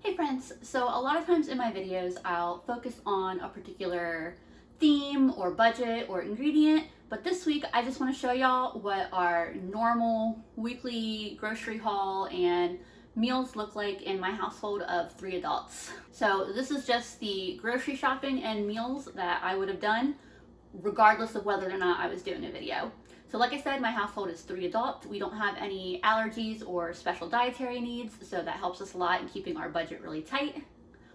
Hey friends, so a lot of times in my videos I'll focus on a particular theme or budget or ingredient, but this week I just want to show y'all what our normal weekly grocery haul and meals look like in my household of 3 adults. So this is just the grocery shopping and meals that I would have done regardless of whether or not I was doing a video. So like I said, my household is 3 adults. We don't have any allergies or special dietary needs, so that helps us a lot in keeping our budget really tight.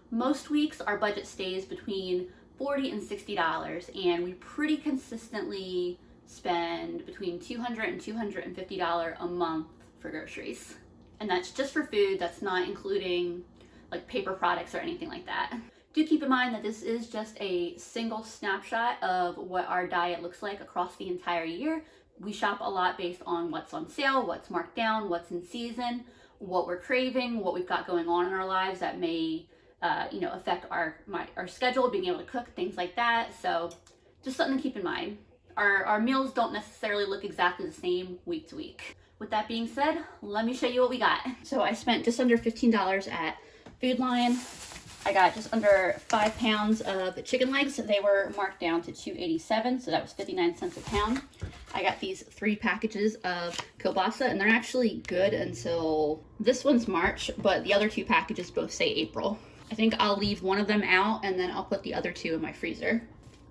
Most weeks our budget stays between $40 and $60, and we pretty consistently spend between $200 and $250 a month for groceries. And that's just for food, that's not including like paper products or anything like that. Do keep in mind that this is just a single snapshot of what our diet looks like across the entire year. We shop a lot based on what's on sale, what's marked down, what's in season, what we're craving, what we've got going on in our lives that may affect our schedule, being able to cook, things like that. So just something to keep in mind. Our meals don't necessarily look exactly the same week to week. With that being said, let me show you what we got. So I spent just under $15 at Food Lion. I got just under 5 pounds of chicken legs. They were marked down to $2.87, so that was 59 cents a pound. I got these 3 packages of kielbasa, and they're actually good until this one's March, but the other 2 packages both say April. I think I'll leave one of them out, and then I'll put the other 2 in my freezer.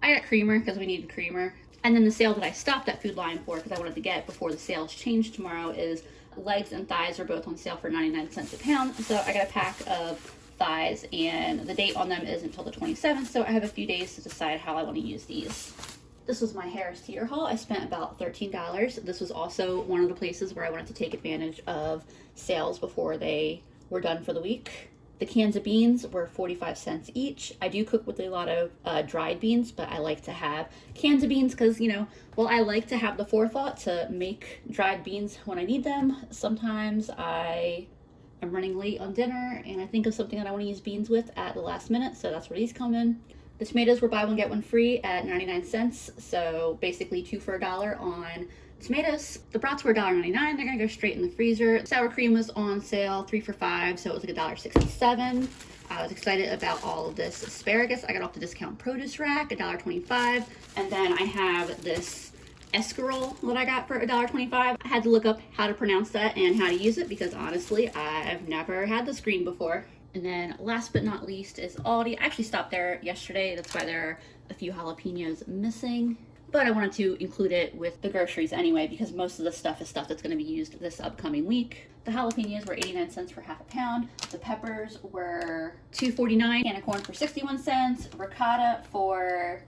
I got creamer because we needed creamer. And then the sale that I stopped at Food Lion for, because I wanted to get before the sales change tomorrow, is legs and thighs are both on sale for 99 cents a pound. So I got a pack of thighs, and the date on them is until the 27th, so I have a few days to decide how I want to use these. This was my Harris Teeter haul. I spent about $13. This was also one of the places where I wanted to take advantage of sales before they were done for the week. The cans of beans were 45 cents each. I do cook with a lot of dried beans, but I like to have cans of beans because, I like to have the forethought to make dried beans when I need them. Sometimes I'm running late on dinner and I think of something that I want to use beans with at the last minute, so that's where these come in. The tomatoes were buy one get one free at 99 cents, so basically 2 for $1 on tomatoes. The brats were $1.99. They're gonna go straight in the freezer. Sour cream was on sale 3 for $5, so it was like $1.67. I was excited about all of this asparagus. I got off the discount produce rack, $1.25, and then I have this escarole that I got for $1.25. I had to look up how to pronounce that and how to use it because honestly, I've never had the screen before. And then last but not least is Aldi. I actually stopped there yesterday. That's why there are a few jalapenos missing. But I wanted to include it with the groceries anyway because most of the stuff is stuff that's going to be used this upcoming week. The jalapenos were 89 cents for half a pound. The peppers were $2.49. Can of corn for 61 cents. Ricotta for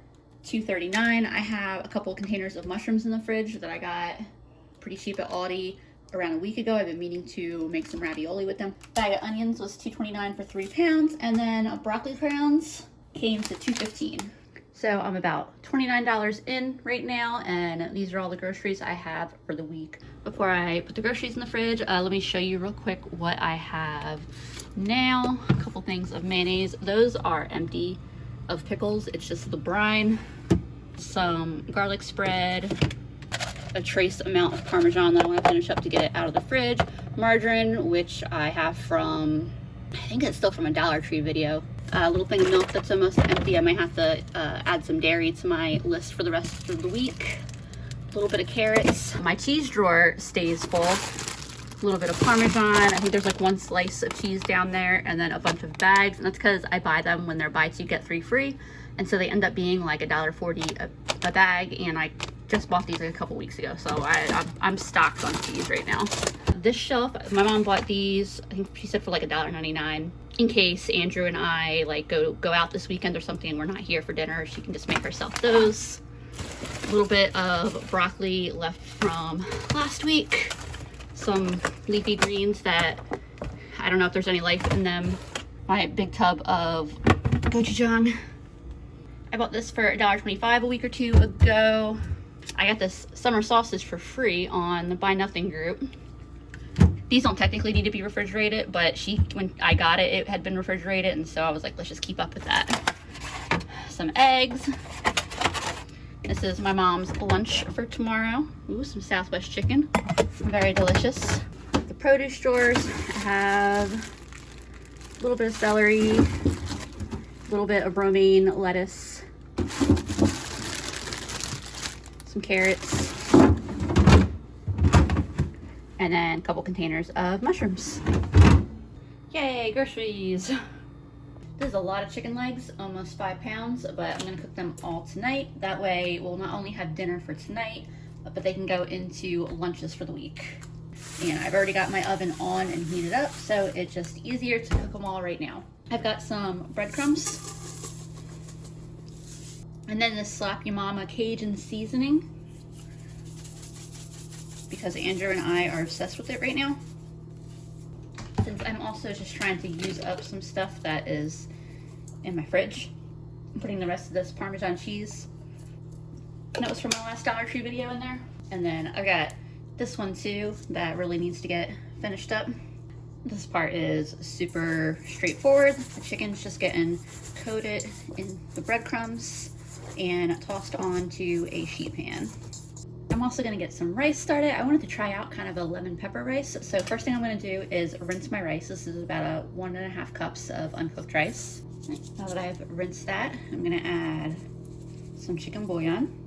$2.39. I have a couple containers of mushrooms in the fridge that I got pretty cheap at Aldi around a week ago. I've been meaning to make some ravioli with them. Bag of onions was $2.29 for 3 pounds, and then broccoli crowns came to $2.15. So I'm about $29 in right now, and these are all the groceries I have for the week. Before I put the groceries in the fridge, let me show you real quick what I have now. A couple things of mayonnaise. Those are empty of pickles. It's just the brine, some garlic spread, a trace amount of Parmesan that I want to finish up to get it out of the fridge, margarine, which I have from, I think it's still from a Dollar Tree video, a little thing of milk that's almost empty. I might have to add some dairy to my list for the rest of the week, a little bit of carrots. My cheese drawer stays full, a little bit of Parmesan. I think there's like 1 slice of cheese down there, and then a bunch of bags, and that's because I buy them when they're buy 2 get 3 free, and so they end up being like $1.40 a bag, and I just bought these like a couple weeks ago, so I'm stocked on cheese right now. This shelf, my mom bought these, I think she said for like $1.99 in case Andrew and I like go out this weekend or something and we're not here for dinner. She can just make herself those. A little bit of broccoli left from last week, some leafy greens that I don't know if there's any life in them. My big tub of gochujang. I bought this for $1.25 a week or 2 ago. I got this summer sausage for free on the Buy Nothing group. These don't technically need to be refrigerated, but when I got it, it had been refrigerated, and so I was like, let's just keep up with that. Some eggs. This is my mom's lunch for tomorrow. Ooh, some Southwest chicken. Very delicious. The produce drawers have A little bit of celery, a little bit of romaine lettuce, some carrots, and then a couple containers of mushrooms. Yay, groceries! This is a lot of chicken legs, almost 5 pounds, but I'm gonna cook them all tonight. That way we'll not only have dinner for tonight, but they can go into lunches for the week. And I've already got my oven on and heated up, so it's just easier to cook them all right now. I've got some breadcrumbs, and then this Slap Ya Mama Cajun seasoning, because Andrew and I are obsessed with it right now. Since I'm also just trying to use up some stuff that is in my fridge, I'm putting the rest of this Parmesan cheese that was from my last Dollar Tree video in there. And then I've got this one too that really needs to get finished up. This part is super straightforward. The chicken's just getting coated in the breadcrumbs and tossed onto a sheet pan. I'm also gonna get some rice started. I wanted to try out kind of a lemon pepper rice. So first thing I'm gonna do is rinse my rice. This is about 1.5 cups of uncooked rice. Now that I've rinsed that, I'm gonna add some chicken bouillon,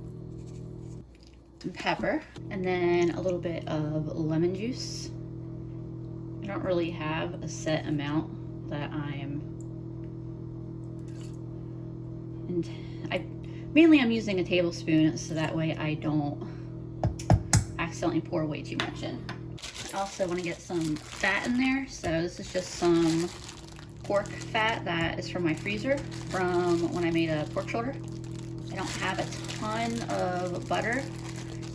some pepper, and then a little bit of lemon juice. I don't really have a set amount that I'm, mainly I'm using a tablespoon so that way I don't accidentally pour way too much in. I also want to get some fat in there, so this is just some pork fat that is from my freezer from when I made a pork shoulder. I don't have a ton of butter,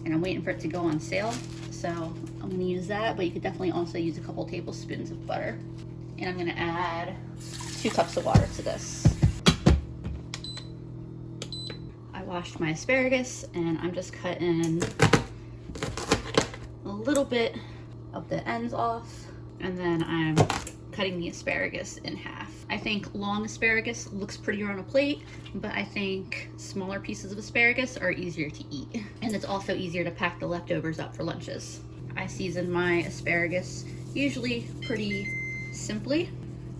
and I'm waiting for it to go on sale, so I'm going to use that, but you could definitely also use a couple tablespoons of butter. And I'm going to add 2 cups of water to this. I washed my asparagus, and I'm just cutting a little bit of the ends off, and then I'm cutting the asparagus in half. I think long asparagus looks prettier on a plate, but I think smaller pieces of asparagus are easier to eat. And it's also easier to pack the leftovers up for lunches. I season my asparagus usually pretty simply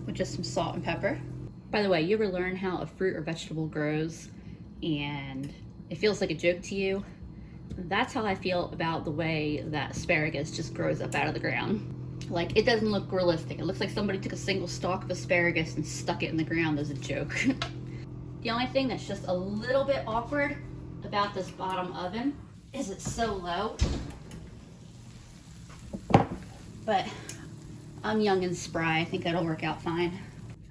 with just some salt and pepper. By the way, you ever learn how a fruit or vegetable grows and it feels like a joke to you? That's how I feel about the way that asparagus just grows up out of the ground. Like, it doesn't look realistic. It looks like somebody took a single stalk of asparagus and stuck it in the ground as a joke. The only thing that's just a little bit awkward about this bottom oven is it's so low. But I'm young and spry. I think that'll work out fine.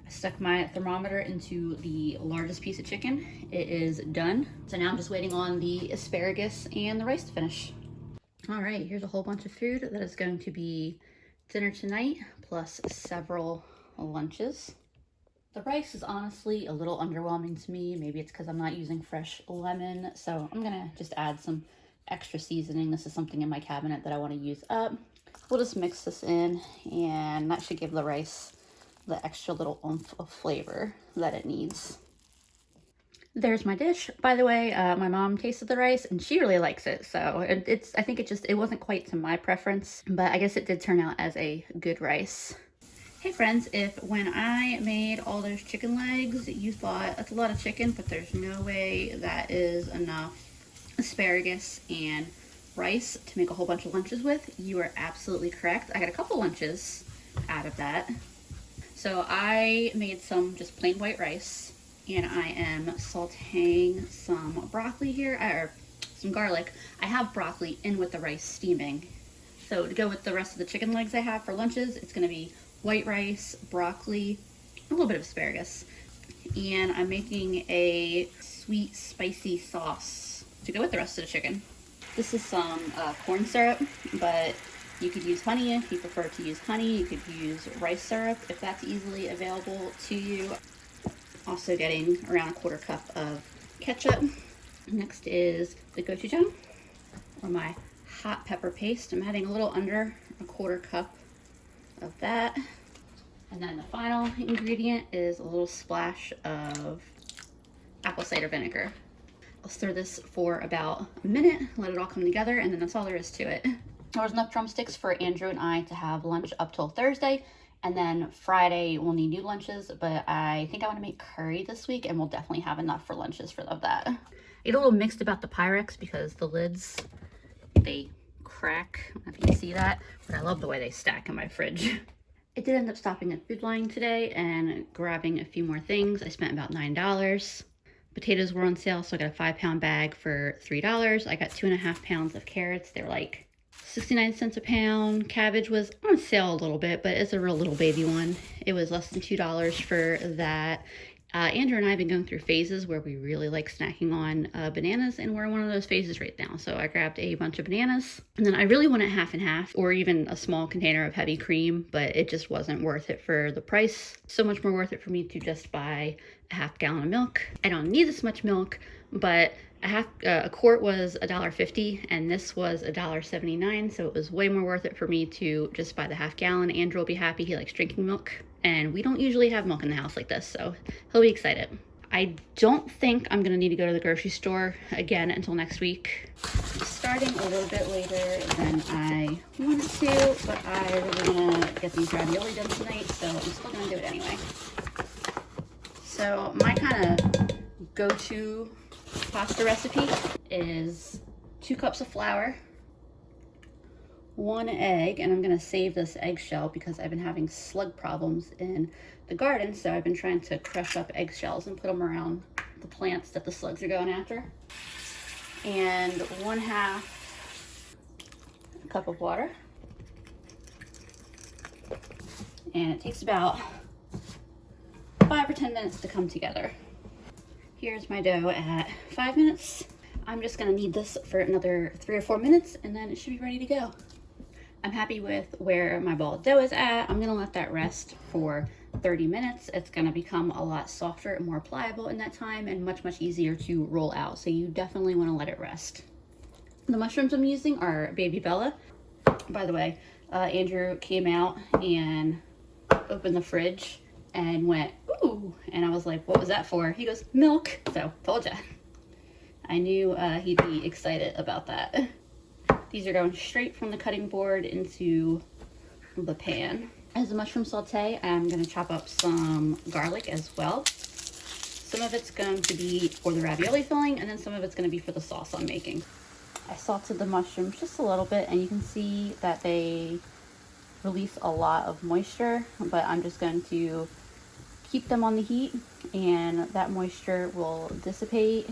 I stuck my thermometer into the largest piece of chicken. It is done. So now I'm just waiting on the asparagus and the rice to finish. All right, here's a whole bunch of food that is going to be dinner tonight, plus several lunches. The rice is honestly a little underwhelming to me. Maybe it's because I'm not using fresh lemon, so I'm gonna just add some extra seasoning. This is something in my cabinet that I want to use up. We'll just mix this in, and that should give the rice the extra little oomph of flavor that it needs. There's my dish. By the way, my mom tasted the rice and she really likes it. So I think it wasn't quite to my preference, but I guess it did turn out as a good rice. Hey friends, if when I made all those chicken legs, you thought that's a lot of chicken, but there's no way that is enough asparagus and rice to make a whole bunch of lunches with, you are absolutely correct. I got a couple lunches out of that. So I made some just plain white rice, and I am sauteing some broccoli here, or some garlic. I have broccoli in with the rice steaming. So to go with the rest of the chicken legs I have for lunches, it's gonna be white rice, broccoli, a little bit of asparagus. And I'm making a sweet, spicy sauce to go with the rest of the chicken. This is some corn syrup, but you could use honey if you prefer to use honey. You could use rice syrup if that's easily available to you. Also getting around 1/4 cup of ketchup. Next is the gochujang, or my hot pepper paste. I'm adding a little under 1/4 cup of that. And then the final ingredient is a little splash of apple cider vinegar. I'll stir this for about a minute, let it all come together, and then that's all there is to it. There was enough drumsticks for Andrew and I to have lunch up till Thursday, And then Friday we'll need new lunches, but I think I want to make curry this week, and we'll definitely have enough for lunches of that. I get a little mixed about the Pyrex because the lids, they crack. I don't know if you can see that, but I love the way they stack in my fridge. I did end up stopping at Food Line today and grabbing a few more things. I spent about $9. Potatoes were on sale, so I got a 5-pound bag for $3. I got 2.5 pounds of carrots. They were like 69 cents a pound. Cabbage was on sale a little bit, but it's a real little baby one. It was less than $2 for that. Andrew and I have been going through phases where we really like snacking on bananas, and we're in one of those phases right now. So I grabbed a bunch of bananas, and then I really wanted half and half, or even a small container of heavy cream, but it just wasn't worth it for the price. So much more worth it for me to just buy a half gallon of milk. I don't need this much milk, but a quart was $1.50, and this was $1.79, so it was way more worth it for me to just buy the half gallon. Andrew will be happy. He likes drinking milk, and we don't usually have milk in the house like this, so he'll be excited. I don't think I'm gonna need to go to the grocery store again until next week. I'm starting a little bit later than I wanted to, but I really wanna get these ravioli done tonight, so I'm still gonna do it anyway. So my kind of go-to pasta recipe is 2 cups of flour, 1 egg, and I'm gonna save this eggshell because I've been having slug problems in the garden, so I've been trying to crush up eggshells and put them around the plants that the slugs are going after. And 1/2 cup of water. And it takes about 5 or 10 minutes to come together. Here's my dough at 5 minutes. I'm just gonna knead this for another 3 or 4 minutes, and then it should be ready to go. I'm happy with where my ball of dough is at. I'm gonna let that rest for 30 minutes. It's gonna become a lot softer and more pliable in that time, and much easier to roll out. So you definitely wanna let it rest. The mushrooms I'm using are Baby Bella. By the way, Andrew came out and opened the fridge and went, ooh, and I was like, what was that for? He goes, milk. So, told ya. I knew he'd be excited about that. These are going straight from the cutting board into the pan. As a mushroom saute, I'm gonna chop up some garlic as well. Some of it's going to be for the ravioli filling, and then some of it's gonna be for the sauce I'm making. I salted the mushrooms just a little bit, and you can see that they release a lot of moisture, but I'm just going to keep them on the heat, and that moisture will dissipate.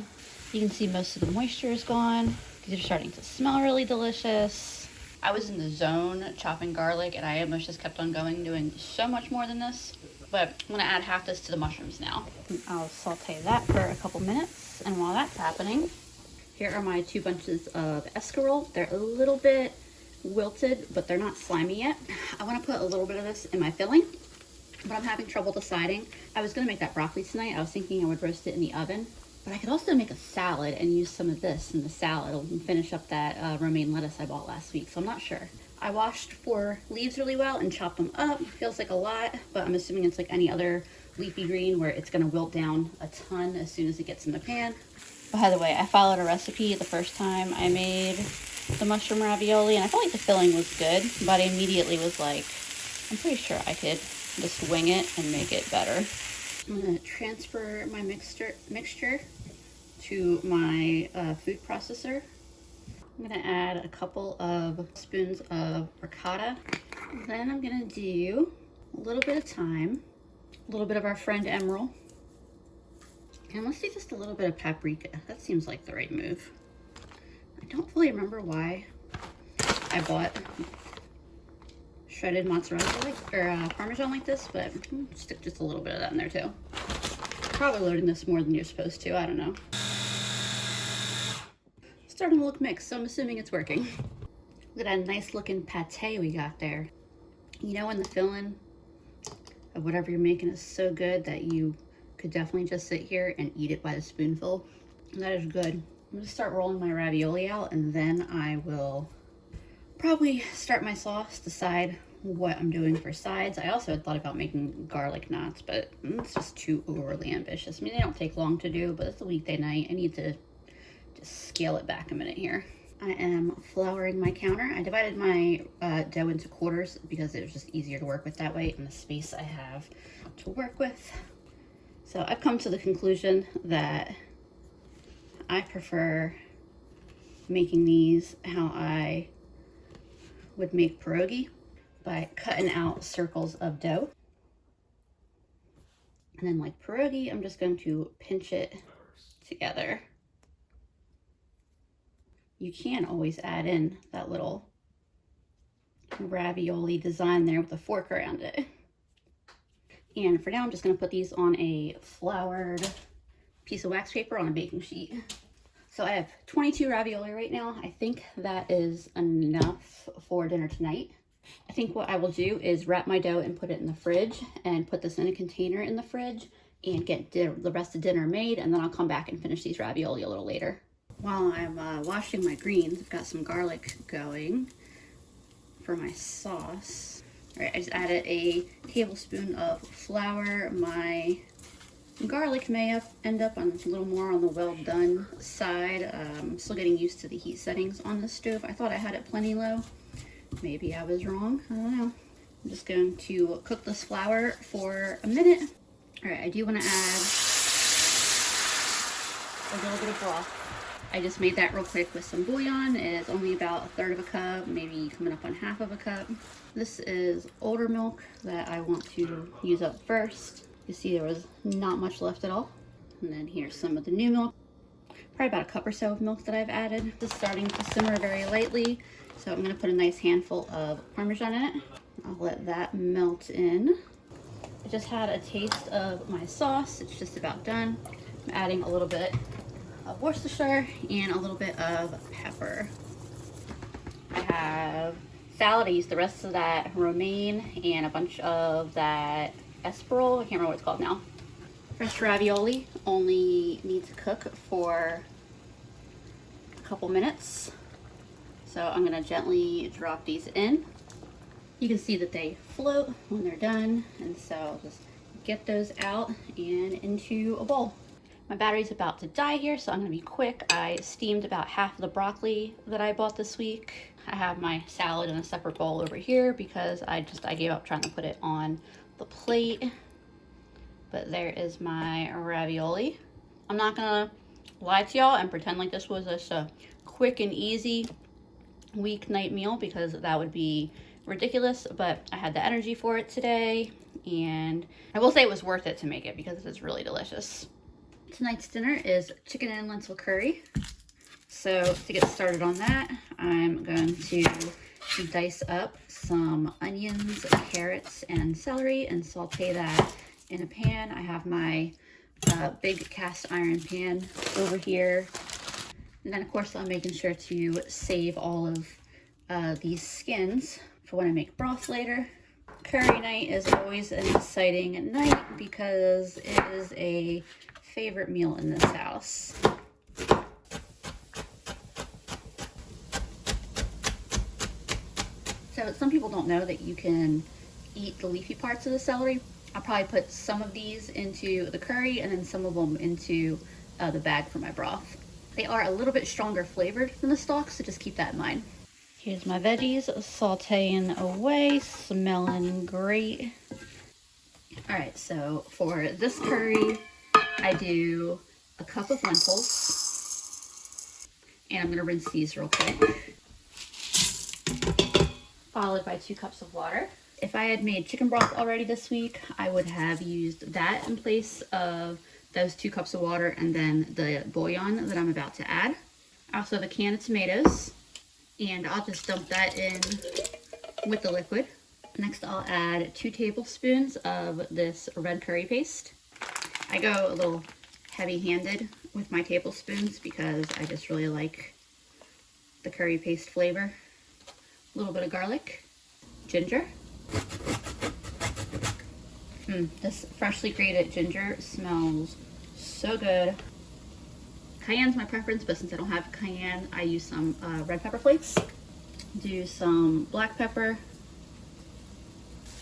You can see most of the moisture is gone. These are starting to smell really delicious. I was in the zone chopping garlic, and I almost just kept on going, doing so much more than this. But I'm gonna add half this to the mushrooms now. I'll saute that for a couple minutes, and while that's happening, here are my 2 bunches of escarole. They're a little bit wilted, but they're not slimy yet. I wanna put a little bit of this in my filling, but I'm having trouble deciding. I was gonna make that broccoli tonight. I was thinking I would roast it in the oven, but I could also make a salad and use some of this in the salad and finish up that romaine lettuce I bought last week, so I'm not sure. I washed 4 leaves really well and chopped them up. Feels like a lot, but I'm assuming it's like any other leafy green where it's gonna wilt down a ton as soon as it gets in the pan. By the way, I followed a recipe the first time I made the mushroom ravioli, and I felt like the filling was good, but I immediately was like, I'm pretty sure I could just wing it and make it better. I'm gonna transfer my mixture to my food processor. I'm gonna add a couple of spoons of ricotta. Then I'm gonna do a little bit of thyme, a little bit of our friend emerald, and let's do just a little bit of paprika. That seems like the right move. I don't fully remember why I bought shredded mozzarella or Parmesan like this, but stick just a little bit of that in there too. Probably loading this more than you're supposed to, I don't know. Starting to look mixed, so I'm assuming it's working. Look at that nice looking pate we got there. You know when the filling of whatever you're making is so good that you could definitely just sit here and eat it by the spoonful? That is good. I'm gonna start rolling my ravioli out, and then I will probably start my sauce, decide what I'm doing for sides. I also had thought about making garlic knots, but it's just too overly ambitious. I mean, they don't take long to do, but it's a weekday night. I need to just scale it back a minute here. I am flouring my counter. I divided my dough into quarters because it was just easier to work with that way in the space I have to work with. So I've come to the conclusion that I prefer making these how I would make pierogi, by cutting out circles of dough. And then like pierogi, I'm just going to pinch it together. You can always add in that little ravioli design there with a fork around it. And for now, I'm just going to put these on a floured piece of wax paper on a baking sheet. So I have 22 ravioli right now. I think that is enough for dinner tonight. I think what I will do is wrap my dough and put it in the fridge and put this in a container in the fridge and get the rest of dinner made, and then I'll come back and finish these ravioli a little later. While I'm washing my greens, I've got some garlic going for my sauce. All right, I just added a tablespoon of flour. My garlic may end up on a little more on the well done side. I'm still getting used to the heat settings on the stove. I thought I had it plenty low. Maybe I was wrong, I don't know. I'm just going to cook this flour for a minute. All right, I do want to add a little bit of broth. I just made that real quick with some bouillon. It's only about 1/3 of a cup, maybe coming up on 1/2 of a cup. This is older milk that I want to use up first. You see there was not much left at all. And then here's some of the new milk. Probably about a cup or so of milk that I've added. It's starting to simmer very lightly, so I'm gonna put a nice handful of Parmesan in it. I'll let that melt in. I just had a taste of my sauce. It's just about done. I'm adding a little bit of Worcestershire and a little bit of pepper. I have salad. I used the rest of that romaine and a bunch of that esparol. I can't remember what it's called now. Fresh ravioli only need to cook for a couple minutes. So I'm gonna gently drop these in. You can see that they float when they're done, and so I'll just get those out and into a bowl. My battery's about to die here, so I'm gonna be quick. I steamed about half of the broccoli that I bought this week. I have my salad in a separate bowl over here because I gave up trying to put it on the plate. But there is my ravioli. I'm not gonna lie to y'all and pretend like this was just a quick and easy weeknight meal, because that would be ridiculous, but I had the energy for it today, and I will say it was worth it to make it because it's really delicious. Tonight's dinner is chicken and lentil curry. So to get started on that, I'm going to dice up some onions, carrots, and celery and saute that in a pan. I have my big cast iron pan over here. And then of course I'm making sure to save all of these skins for when I make broth later. Curry night is always an exciting night because it is a favorite meal in this house. So some people don't know that you can eat the leafy parts of the celery. I'll probably put some of these into the curry and then some of them into the bag for my broth. They are a little bit stronger flavored than the stalks, so just keep that in mind. Here's my veggies sauteing away, smelling great. All right, so for this curry, I do a cup of lentils, and I'm gonna rinse these real quick, followed by 2 cups of water. If I had made chicken broth already this week, I would have used that in place of those 2 cups of water and then the bouillon that I'm about to add. I also have a can of tomatoes, and I'll just dump that in with the liquid. Next, I'll add 2 tablespoons of this red curry paste. I go a little heavy-handed with my tablespoons because I just really like the curry paste flavor. A little bit of garlic, ginger. This freshly grated ginger smells so good. Cayenne's my preference, but since I don't have cayenne, I use some red pepper flakes. Do some black pepper.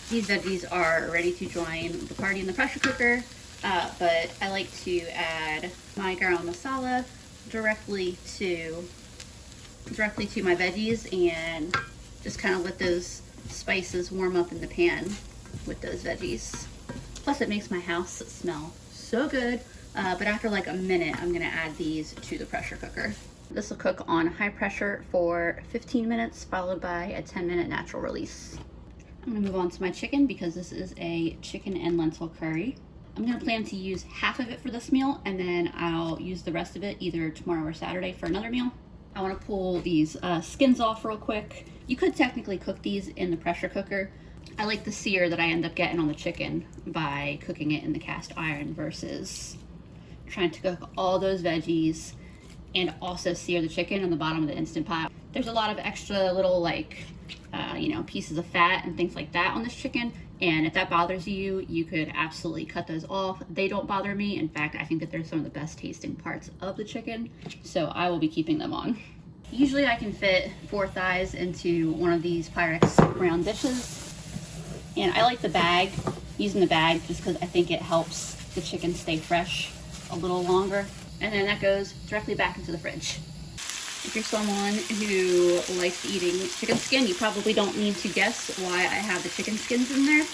These veggies are ready to join the party in the pressure cooker, but I like to add my garam masala directly to directly to my veggies and just kind of let those spices warm up in the pan with those veggies. Plus it makes my house smell so good. But after like a minute, I'm gonna add these to the pressure cooker. This will cook on high pressure for 15 minutes, followed by a 10-minute natural release. I'm gonna move on to my chicken because this is a chicken and lentil curry. I'm gonna plan to use half of it for this meal, and then I'll use the rest of it either tomorrow or Saturday for another meal. I wanna pull these skins off real quick. You could technically cook these in the pressure cooker. I like the sear that I end up getting on the chicken by cooking it in the cast iron versus trying to cook all those veggies and also sear the chicken on the bottom of the Instant Pot. There's a lot of extra little pieces of fat and things like that on this chicken, and if that bothers you, you could absolutely cut those off. They don't bother me. In fact, I think that they're some of the best tasting parts of the chicken, so I will be keeping them on. Usually I can fit 4 thighs into one of these Pyrex round dishes, and I like the bag, using the bag just because I think it helps the chicken stay fresh a little longer, and then that goes directly back into the fridge. If you're someone who likes eating chicken skin, you probably don't need to guess why I have the chicken skins in there.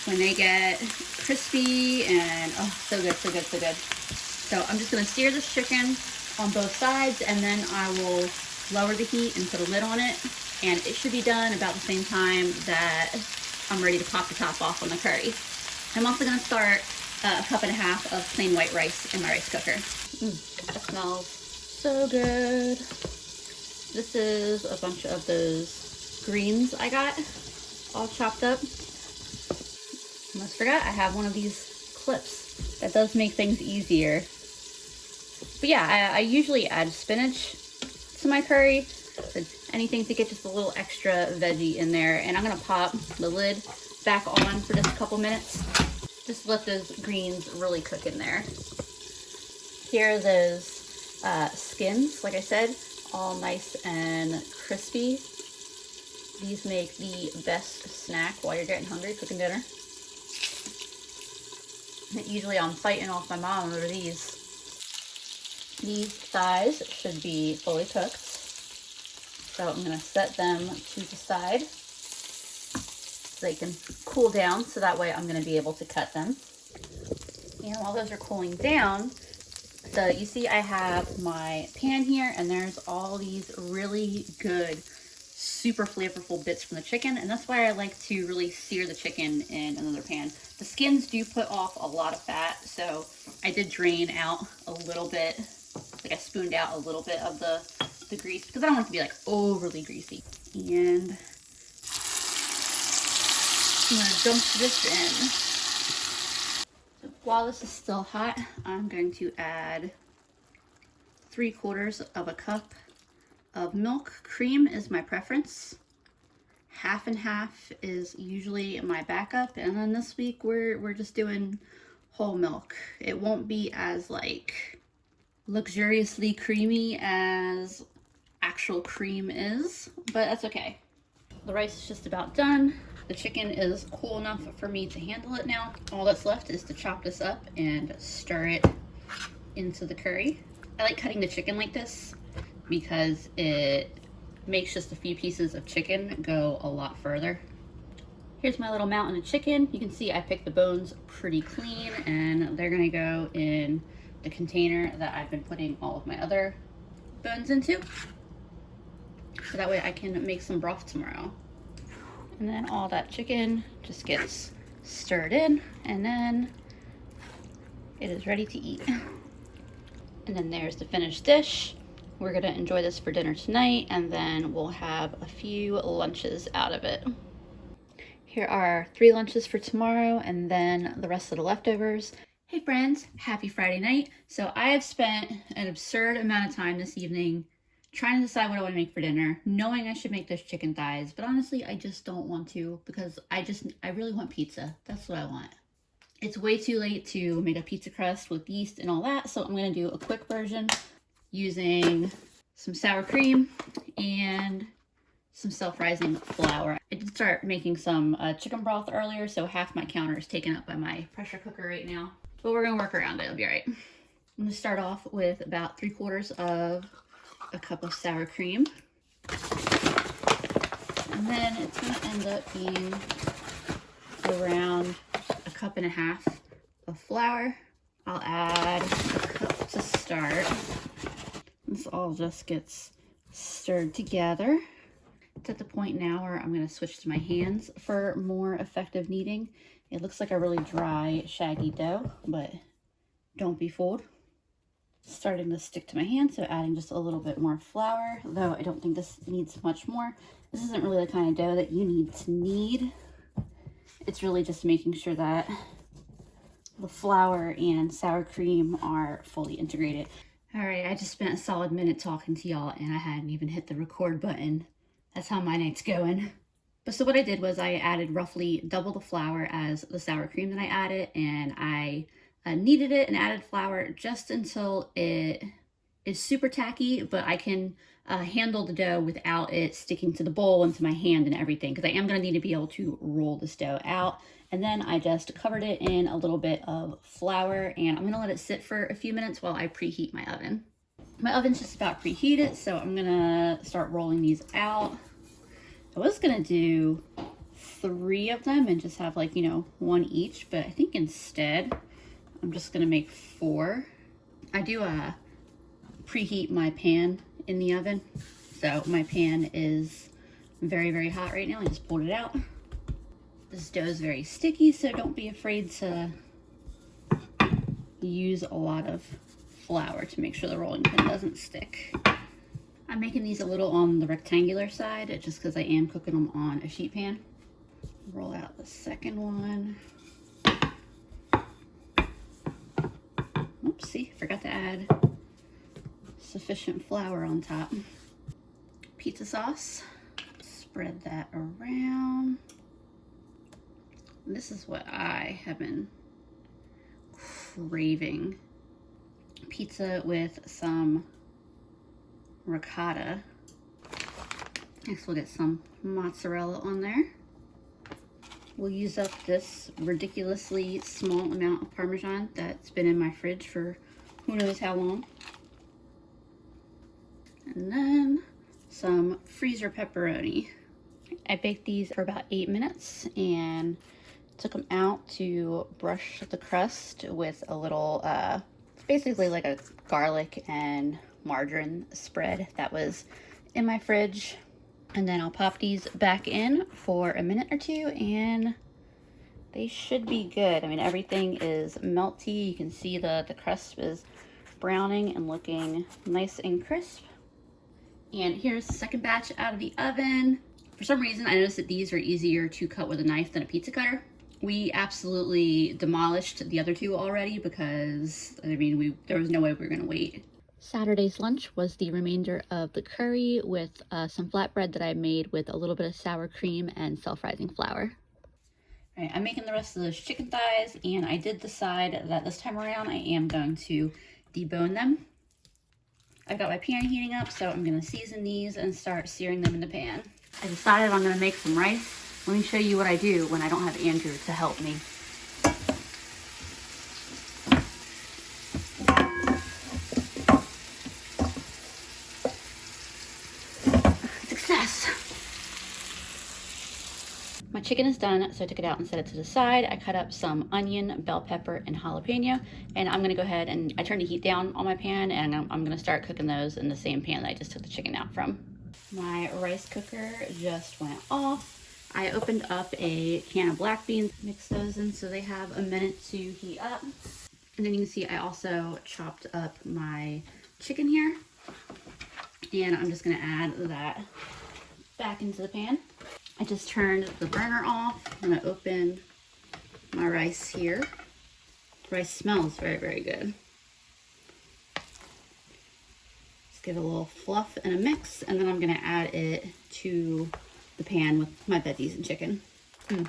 When they get crispy and oh, so good, so good, so good. So I'm just gonna sear this chicken on both sides, and then I will lower the heat and put a lid on it, and it should be done about the same time that I'm ready to pop the top off on the curry. I'm also gonna start a cup and a half of plain white rice in my rice cooker. That smells so good. This is a bunch of those greens I got all chopped up. Almost forgot I have one of these clips that does make things easier. But yeah, I usually add spinach to my curry, anything to get just a little extra veggie in there. And I'm gonna pop the lid back on for just a couple minutes. Just let those greens really cook in there. Here are those skins, like I said, all nice and crispy. These make the best snack while you're getting hungry cooking dinner. Usually I'm fighting off my mom over these. These thighs should be fully cooked. So I'm gonna set them to the side so they can cool down, so that way I'm gonna be able to cut them. And while those are cooling down, so you see I have my pan here, and there's all these really good, super flavorful bits from the chicken, and that's why I like to really sear the chicken in another pan. The skins do put off a lot of fat, so I did drain out a little bit, like I spooned out a little bit of the grease, because I don't want it to be like overly greasy. And I'm gonna dump this in. So while this is still hot, I'm going to add 3/4 of a cup of milk. Cream is my preference. Half and half is usually my backup, and then this week we're just doing whole milk. It won't be as like luxuriously creamy as actual cream is, but that's okay. The rice is just about done. The chicken is cool enough for me to handle it now. All that's left is to chop this up and stir it into the curry. I like cutting the chicken like this because it makes just a few pieces of chicken go a lot further. Here's my little mountain of chicken. You can see I picked the bones pretty clean, and they're gonna go in the container that I've been putting all of my other bones into. So that way I can make some broth tomorrow. And then all that chicken just gets stirred in, and then it is ready to eat. And then there's the finished dish. We're gonna enjoy this for dinner tonight, and then we'll have a few lunches out of it. Here are 3 lunches for tomorrow, and then the rest of the leftovers. Hey friends, happy Friday night. So I have spent an absurd amount of time this evening trying to decide what I want to make for dinner, knowing I should make those chicken thighs, but honestly, I just don't want to, because I really want pizza. That's what I want. It's way too late to make a pizza crust with yeast and all that, so I'm going to do a quick version using some sour cream and some self-rising flour. I did start making some chicken broth earlier, so half my counter is taken up by my pressure cooker right now, but we're going to work around it. It'll be all right. I'm going to start off with about 3/4 of a cup of sour cream. And then it's going to end up being around a cup and a half of flour. I'll add a cup to start. This all just gets stirred together. It's at the point now where I'm going to switch to my hands for more effective kneading. It looks like a really dry, shaggy dough, but don't be fooled. Starting to stick to my hand, so adding just a little bit more flour, though I don't think this needs much more. This isn't really the kind of dough that you need to knead. It's really just making sure that the flour and sour cream are fully integrated. All right, I just spent a solid minute talking to y'all and I hadn't even hit the record button. That's how my night's going. But so what I did was I added roughly double the flour as the sour cream that I added, and I kneaded it and added flour just until it is super tacky, but I can handle the dough without it sticking to the bowl and to my hand and everything, because I am going to need to be able to roll this dough out. And then I just covered it in a little bit of flour, and I'm going to let it sit for a few minutes while I preheat my oven. My oven's just about preheated, so I'm going to start rolling these out. I was going to do 3 of them and just have, like, you know, 1 each, but I think instead I'm just going to make 4. I do preheat my pan in the oven, so my pan is very, very hot right now. I just pulled it out. This dough is very sticky, so don't be afraid to use a lot of flour to make sure the rolling pin doesn't stick. I'm making these a little on the rectangular side just because I am cooking them on a sheet pan. Roll out the second one. Oopsie, forgot to add sufficient flour on top. Pizza sauce. Spread that around. This is what I have been craving. Pizza with some ricotta. Next we'll get some mozzarella on there. We'll use up this ridiculously small amount of Parmesan that's been in my fridge for who knows how long. And then some freezer pepperoni. I baked these for about 8 minutes and took them out to brush the crust with a little, basically like a garlic and margarine spread that was in my fridge. And then I'll pop these back in for a minute or 2 and they should be good. I mean, everything is melty. You can see the crust is browning and looking nice and crisp. And here's the second batch out of the oven. For some reason, I noticed that these are easier to cut with a knife than a pizza cutter. We absolutely demolished the other 2 already because, I mean, there was no way we were gonna wait. Saturday's lunch was the remainder of the curry with some flatbread that I made with a little bit of sour cream and self-rising flour. All right, I'm making the rest of those chicken thighs, and I did decide that this time around I am going to debone them. I've got my pan heating up, so I'm gonna season these and start searing them in the pan. I decided I'm gonna make some rice. Let me show you what I do when I don't have Andrew to help me. Success! My chicken is done, so I took it out and set it to the side. I cut up some onion, bell pepper, and jalapeno, and I'm gonna go ahead and I turned the heat down on my pan, and I'm gonna start cooking those in the same pan that I just took the chicken out from. My rice cooker just went off. I opened up a can of black beans, mixed those in so they have a minute to heat up. And then you can see I also chopped up my chicken here. And I'm just gonna add that back into the pan. I just turned the burner off. I'm gonna open my rice here. The rice smells very, very good. Just give it a little fluff and a mix, and then I'm gonna add it to the pan with my veggies and chicken.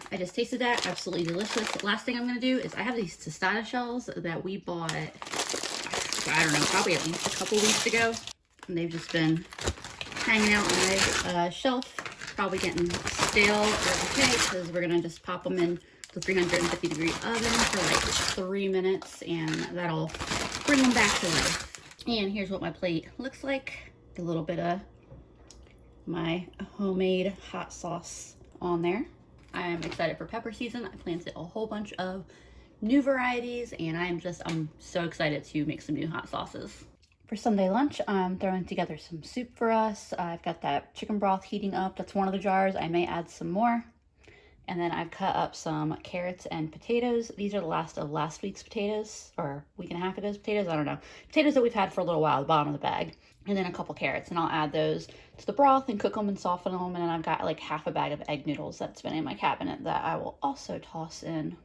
I just tasted that, absolutely delicious. The last thing I'm gonna do is I have these tostada shells that we bought, I don't know, probably at least a couple weeks ago. And they've just been hanging out on my shelf, probably getting stale or okay, because we're gonna just pop them in the 350-degree oven for like 3 minutes, and that'll bring them back to life. And here's what my plate looks like. Get a little bit of my homemade hot sauce on there. I am excited for pepper season. I planted a whole bunch of new varieties, and I'm so excited to make some new hot sauces. For Sunday lunch, I'm throwing together some soup for us. I've got that chicken broth heating up. That's one of the jars. I may add some more. And then I've cut up some carrots and potatoes. These are the last of last week's potatoes, or week and a half ago's potatoes, I don't know. Potatoes that we've had for a little while, the bottom of the bag. And then a couple carrots, and I'll add those to the broth and cook them and soften them. And then I've got like half a bag of egg noodles that's been in my cabinet that I will also toss in.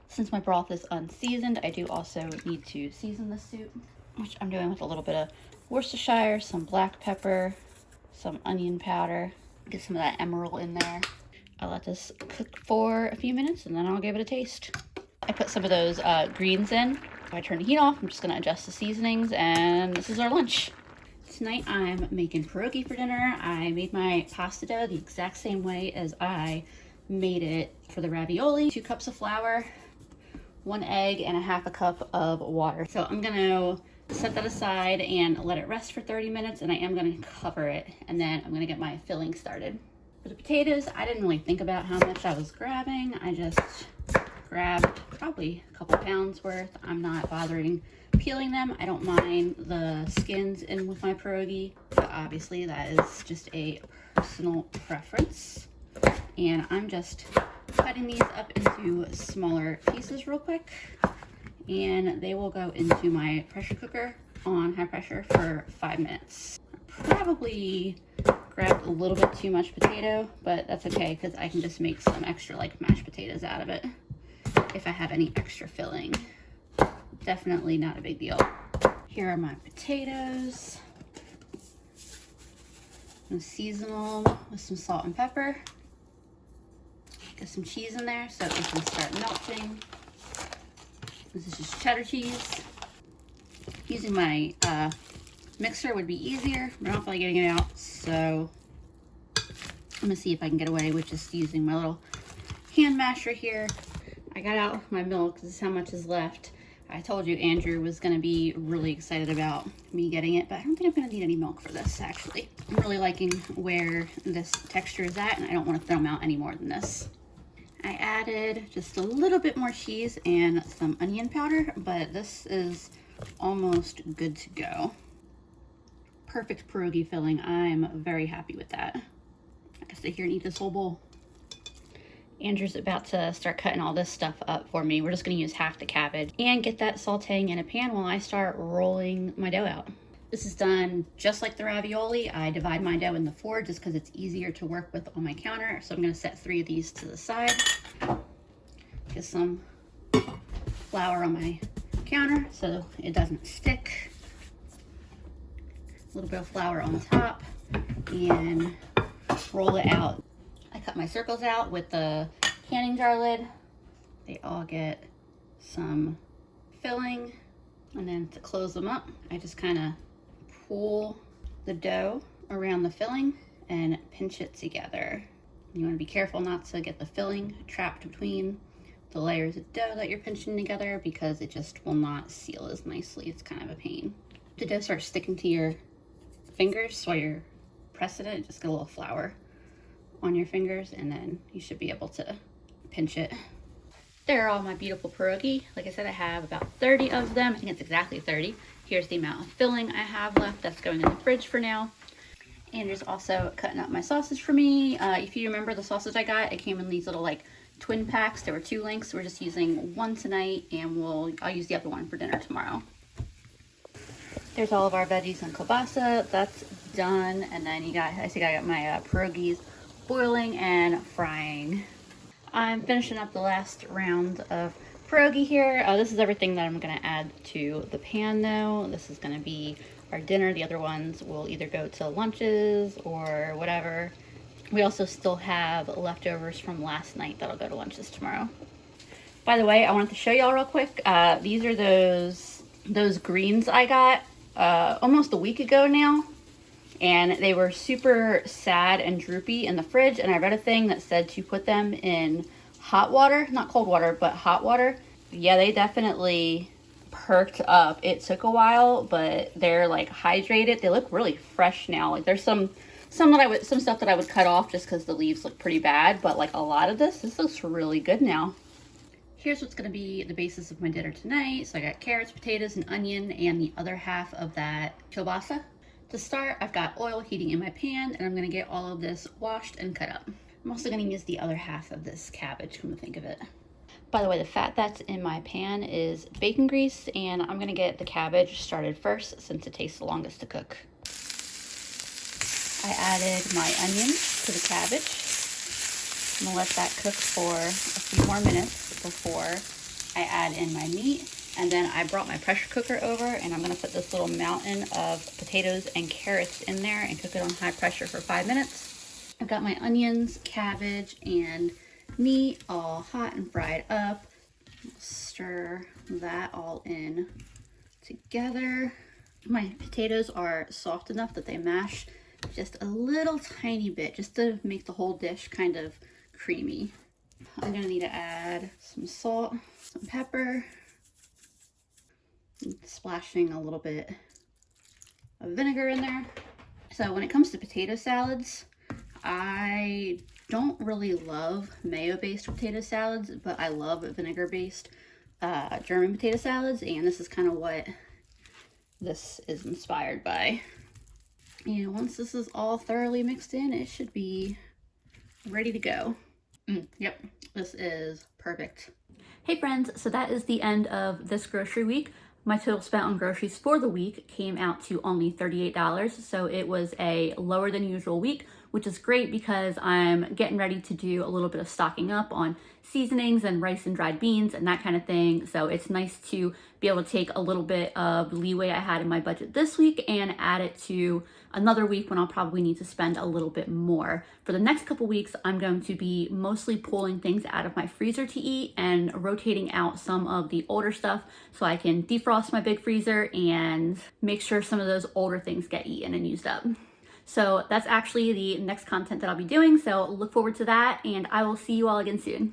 Since my broth is unseasoned, I do also need to season the soup, which I'm doing with a little bit of Worcestershire, some black pepper, some onion powder. Get some of that emerald in there. I'll let this cook for a few minutes and then I'll give it a taste. I put some of those greens in. I turn the heat off. I'm just gonna adjust the seasonings, and this is our lunch. Tonight I'm making pierogi for dinner. I made my pasta dough the exact same way as I made it for the ravioli. 2 cups of flour, 1 egg, and a half a cup of water. So I'm gonna set that aside and let it rest for 30 minutes, and I am gonna cover it, and then I'm gonna get my filling started. For the potatoes, I didn't really think about how much I was grabbing. I just grabbed probably a couple pounds worth. I'm not bothering peeling them. I don't mind the skins in with my pierogi, but obviously that is just a personal preference. And I'm just cutting these up into smaller pieces real quick, and they will go into my pressure cooker on high pressure for 5 minutes. Probably grabbed a little bit too much potato, but that's okay because I can just make some extra like mashed potatoes out of it if I have any extra filling. Definitely not a big deal. Here are my potatoes. I'm gonna season them with some salt and pepper. Get some cheese in there so it can start melting. This is just cheddar cheese. Using my mixer would be easier, but I don't feel like getting it out, so I'm gonna see if I can get away with just using my little hand masher here. I got out my milk. This is how much is left. I told you Andrew was gonna be really excited about me getting it, but I don't think I'm gonna need any milk for this, actually. I'm really liking where this texture is at, and I don't want to throw them out any more than this. I added just a little bit more cheese and some onion powder, but this is almost good to go. Perfect pierogi filling. I'm very happy with that. I can sit here and eat this whole bowl. Andrew's about to start cutting all this stuff up for me. We're just gonna use half the cabbage and get that sauteing in a pan while I start rolling my dough out. This is done just like the ravioli. I divide my dough into 4 just because it's easier to work with on my counter. So I'm gonna set 3 of these to the side. Get some flour on my counter so it doesn't stick. A little bit of flour on top and roll it out. I cut my circles out with the canning jar lid. They all get some filling, and then to close them up, I just kind of pull the dough around the filling and pinch it together. You want to be careful not to get the filling trapped between the layers of dough that you're pinching together because it just will not seal as nicely. It's kind of a pain. The dough starts sticking to your fingers while you're pressing it. Just get a little flour on your fingers and then you should be able to pinch it. There are all my beautiful pierogi. Like I said, I have about 30 of them. I think it's exactly 30. Here's the amount of filling I have left. That's going in the fridge for now. Andrew's also cutting up my sausage for me. If you remember the sausage I got, it came in these little like twin packs. There were 2 links. We're just using one tonight, and I'll use the other one for dinner tomorrow. There's all of our veggies and kielbasa. That's done. And then I see I got my pierogies boiling and frying. I'm finishing up the last round of pierogi here. This is everything that I'm gonna add to the pan though. This is gonna be our dinner. The other ones will either go to lunches or whatever. We also still have leftovers from last night that'll go to lunches tomorrow. By the way, I wanted to show y'all real quick. These are those greens I got almost a week ago now. And they were super sad and droopy in the fridge. And I read a thing that said to put them in hot water, not cold water, but hot water. Yeah, they definitely perked up. It took a while, but they're like hydrated. They look really fresh now. Like there's some stuff that I would cut off just because the leaves look pretty bad, but like a lot of this looks really good now. Here's what's gonna be the basis of my dinner tonight. So I got carrots, potatoes, and onion, and the other half of that kielbasa. To start, I've got oil heating in my pan, and I'm gonna get all of this washed and cut up. I'm also gonna use the other half of this cabbage, come to think of it. By the way, the fat that's in my pan is bacon grease, and I'm gonna get the cabbage started first since it takes the longest to cook. I added my onions to the cabbage. I'm gonna let that cook for a few more minutes before I add in my meat. And then I brought my pressure cooker over, and I'm gonna put this little mountain of potatoes and carrots in there and cook it on high pressure for 5 minutes. I've got my onions, cabbage, and meat all hot and fried up. Stir that all in together. My potatoes are soft enough that they mash just a little tiny bit, just to make the whole dish kind of creamy. I'm gonna need to add some salt, some pepper, and splashing a little bit of vinegar in there. So when it comes to potato salads, I don't really love mayo-based potato salads, but I love vinegar-based German potato salads, and this is kind of what this is inspired by. And once this is all thoroughly mixed in, it should be ready to go. Yep, this is perfect. Hey friends, so that is the end of this grocery week. My total spent on groceries for the week came out to only $38, so it was a lower than usual week, which is great because I'm getting ready to do a little bit of stocking up on seasonings and rice and dried beans and that kind of thing. So it's nice to be able to take a little bit of leeway I had in my budget this week and add it to another week when I'll probably need to spend a little bit more. For the next couple weeks, I'm going to be mostly pulling things out of my freezer to eat and rotating out some of the older stuff so I can defrost my big freezer and make sure some of those older things get eaten and used up. So that's actually the next content that I'll be doing, so look forward to that, and I will see you all again soon.